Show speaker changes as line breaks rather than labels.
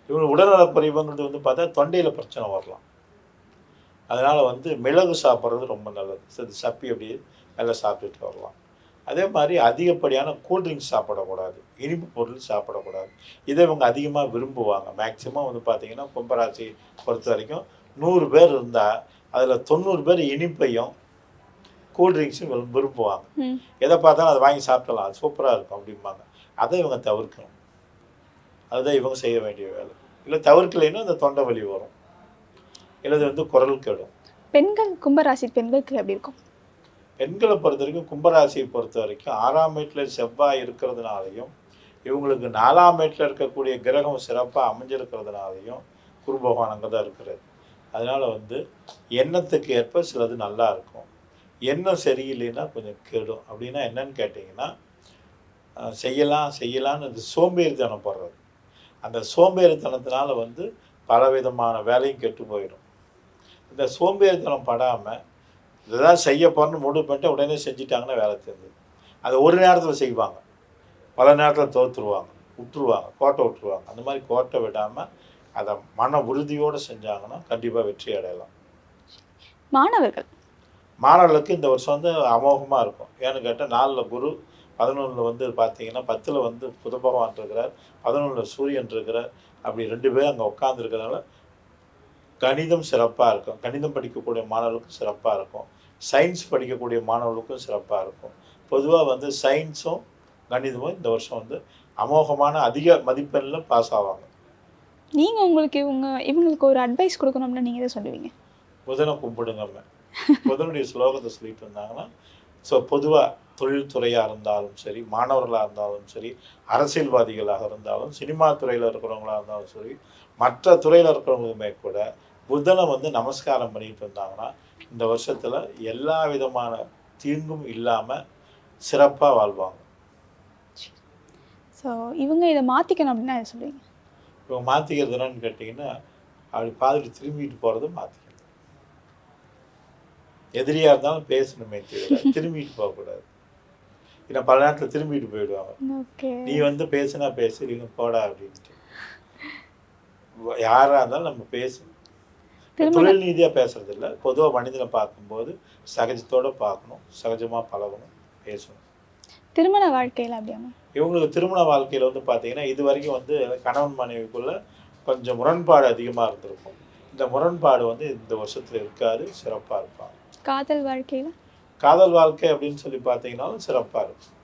இவங்க உடல்நலக்குறைவுங்கிறது வந்து பார்த்தா தொண்டையில் பிரச்சனை வரலாம். அதனால் வந்து மிளகு சாப்பிட்றது ரொம்ப நல்லது. சப்பி அப்படியே நல்லா சாப்பிட்டுட்டு வரலாம். அதே மாதிரி அதிகப்படியான கூல்ட்ரிங்க்ஸ் சாப்பிடக்கூடாது. இனிப்பு பொருள் சாப்பிடக்கூடாது. இதை இவங்க அதிகமாக விரும்புவாங்க. மேக்ஸிமம் வந்து பார்த்தீங்கன்னா, கும்பராசி பொறுத்த வரைக்கும் 100 பேர் இருந்தால் அதில் 90 பேர் இனிப்பையும் கூல்ட்ரிங்க்ஸும் விரும்புவாங்க. எதை பார்த்தாலும் அதை வாங்கி சாப்பிடலாம், அது சூப்பராக இருக்கும் அப்படிம்பாங்க. அதை இவங்க தவிர்க்கணும். அதுதான் இவங்க செய்ய வேண்டிய வேலை. இல்லை தவிர்க்கலைன்னா அந்த தொண்டை வலி வரும், இல்லது வந்து குரல் கெடும்.
பெண்கள், கும்பராசி பெண்களுக்கு எப்படி இருக்கும்?
பெண்களை பொறுத்த வரைக்கும், கும்பராசியை பொறுத்த வரைக்கும் 6ஆம் வீட்டில் செவ்வாய் இருக்கிறதுனாலையும், இவங்களுக்கு 4ஆம் வீட்டில் இருக்கக்கூடிய கிரகம் சிறப்பாக அமைஞ்சிருக்கிறதுனாலையும், குரு பகவான் அங்கே தான் இருக்கிறது. அதனால் வந்து எண்ணத்துக்கு ஏற்ப சிலது நல்லா இருக்கும். எண்ணம் சரியில்லைன்னா கொஞ்சம் கெடும். அப்படின்னா என்னன்னு கேட்டிங்கன்னா, செய்யலான்னு இந்த சோம்பேறித்தனம் படுறது. அந்த சோம்பேறித்தனத்தினால வந்து பலவிதமான வேலையும் கெட்டு போயிடும். இந்த சோம்பேறித்தனம் படாமல் இதெல்லாம் செய்ய போகிறேன்னு முடிவு பண்ணிட்டு உடனே செஞ்சிட்டாங்கன்னா வேலை தெரிஞ்சது. அதை ஒரு நேரத்தில் செய்வாங்க, பல நேரத்தில் தோற்றுருவாங்க, கோட்டை விட்டுருவாங்க. அந்த மாதிரி கோட்டை விடாமல் அதை மன உறுதியோடு செஞ்சாங்கன்னா கண்டிப்பாக வெற்றி அடையலாம். மாணவர்களுக்கு இந்த வருஷம் வந்து அமோகமாக இருக்கும். ஏன்னு கேட்டால் 4ல் குரு, 11ல் வந்து பார்த்தீங்கன்னா 10ல் வந்து புத பகவான் இருக்கிறார், 11ல் சூரியன் இருக்கிறார். அப்படி 2 பேரும் அங்கே உட்காந்துருக்கிறதுனால கணிதம் சிறப்பாக இருக்கும். கணிதம் படிக்கக்கூடிய மாணவர்களுக்கும் சிறப்பாக இருக்கும். சயின்ஸ் படிக்கக்கூடிய மாணவர்களுக்கும் சிறப்பாக இருக்கும். பொதுவாக வந்து சயின்ஸும் கணிதமும் இந்த வருஷம் வந்து அமோகமான அதிக மதிப்பெண்ணில் பாஸ் ஆவாங்க.
நீங்கள் இவங்களுக்கு ஒரு அட்வைஸ் கொடுக்கணும்னா நீங்கள் தான் சொல்லுவீங்க?
புதனை கும்பிடுங்க. புதனுடைய ஸ்லோகத்தை சொல்லிட்டு இருந்தாங்கன்னா, ஸோ பொதுவாக தொழில்துறையாக இருந்தாலும் சரி, மாணவர்களாக இருந்தாலும் சரி, அரசியல்வாதிகளாக இருந்தாலும், சினிமா துறையில் இருக்கிறவங்களாக இருந்தாலும் சரி, மற்ற துறையில் இருக்கிறவங்களுமே கூட புதனை வந்து நமஸ்காரம் பண்ணிட்டு இருந்தாங்கன்னா இந்த வருஷத்தில் எல்லா விதமான தீங்கும் இல்லாமல் சிறப்பாக வாழ்வாங்க.
ஸோ இவங்க இதை மாற்றிக்கணும் அப்படின்னா என்ன சொல்லுவீங்க?
இவங்க மாற்றிக்கிறது என்னன்னு கேட்டிங்கன்னா, அப்படி பார்த்துட்டு திரும்பிட்டு போகிறத மாற்றிக்கணும். எதிரியாக இருந்தாலும் பேசணுமே தவிர திரும்பிட்டு போகக்கூடாது. ஏன்னா பல நேரத்தில் திரும்பிட்டு போயிடுவாங்க. நீ வந்து பேசுனா பேசு, இல்லைங்க போடா அப்படின்ட்டு. யாராக இருந்தாலும் நம்ம பேசணும். தொழில் நீதியாக பேசுறது இல்லை, பொதுவாக மனிதனை பார்க்கும்போது சகஜத்தோடு பார்க்கணும், சகஜமாக பழகணும், பேசணும்.
திருமண வாழ்க்கையில் அப்படியாமா? இவங்களுக்கு
திருமண வாழ்க்கையில் வந்து பார்த்தீங்கன்னா இது வரைக்கும் வந்து கணவன் மனைவிக்குள்ளே கொஞ்சம் முரண்பாடு அதிகமாக இருந்திருக்கும். இந்த முரண்பாடு வந்து இந்த வருஷத்தில் இருக்காது, சிறப்பாக இருப்பாங்க.
காதல் வாழ்க்கையில்?
காதல் வாழ்க்கை அப்படின்னு சொல்லி பார்த்தீங்கன்னாலும் சிறப்பாக இருக்கும்.